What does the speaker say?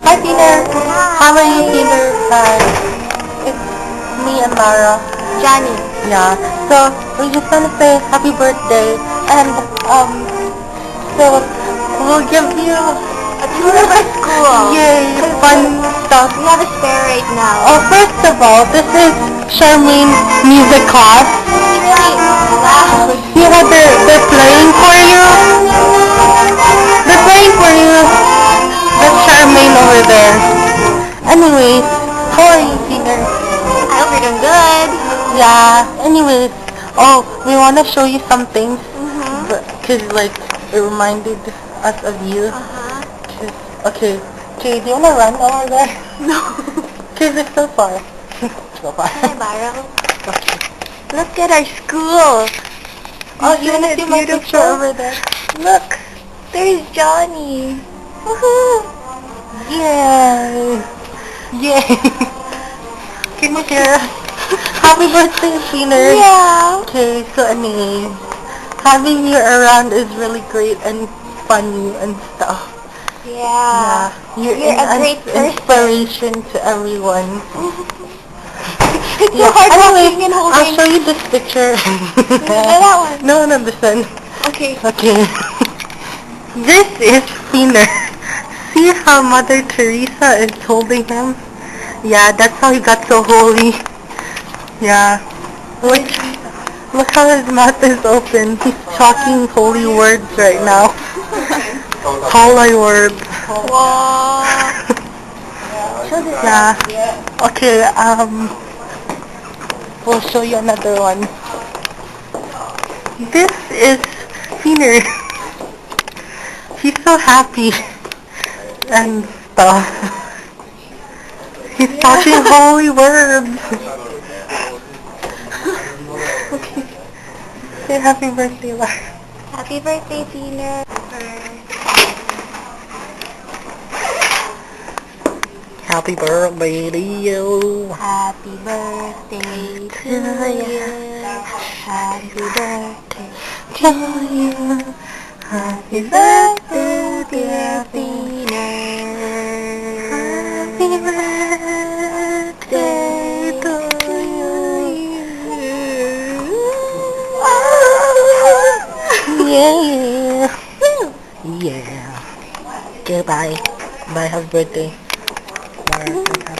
Hi, Peter. How are you, Peter? It's me and Lara. Johnny. Yeah. So we just want to say happy birthday, and so we'll give you A tour of our school. yay fun stuff. We have a spare right now. Oh, first of all, this is Charmaine's music class. It's really loud. You know they're playing for you. They're playing for you. That's Charmaine over there. Anyways, how are you, Peter? I hope you're doing good. Yeah. Anyways, we want to show you some things, Mm-hmm. cause like it reminded us of you. Okay, do you wanna run over there? No. Cause it's so far. So far. Can I borrow? Okay. Look at our school. Oh, you wanna Isn't it see my picture beautiful? over there? Look, there's Johnny. Woohoo! Yay! Yay! Can you hear us? Happy birthday, Peter! Yeah. Okay, so anyways, having you around is really great and funny and stuff. Yeah. You're a great person. inspiration to everyone. It's so Yeah. hard Anyway, walking and I'll holding. show you this picture. that one. No, this one. Okay. Okay. This is Peter. See how Mother Teresa is holding him? Yeah, that's how he got so holy. Yeah. Look how his mouth is open. He's talking holy words right now. Holy words. Wow. Show this. Yeah. Okay, we'll show you another one. This is Peter. He's so happy and stuff. He's talking holy words. Okay. Say happy birthday, Lara. Happy birthday, Peter. Happy birthday to you. Happy birthday to you. Happy birthday To you. Happy birthday, dear Peter. Happy birthday to you. Yeah. Yeah. Goodbye. Bye. Happy birthday.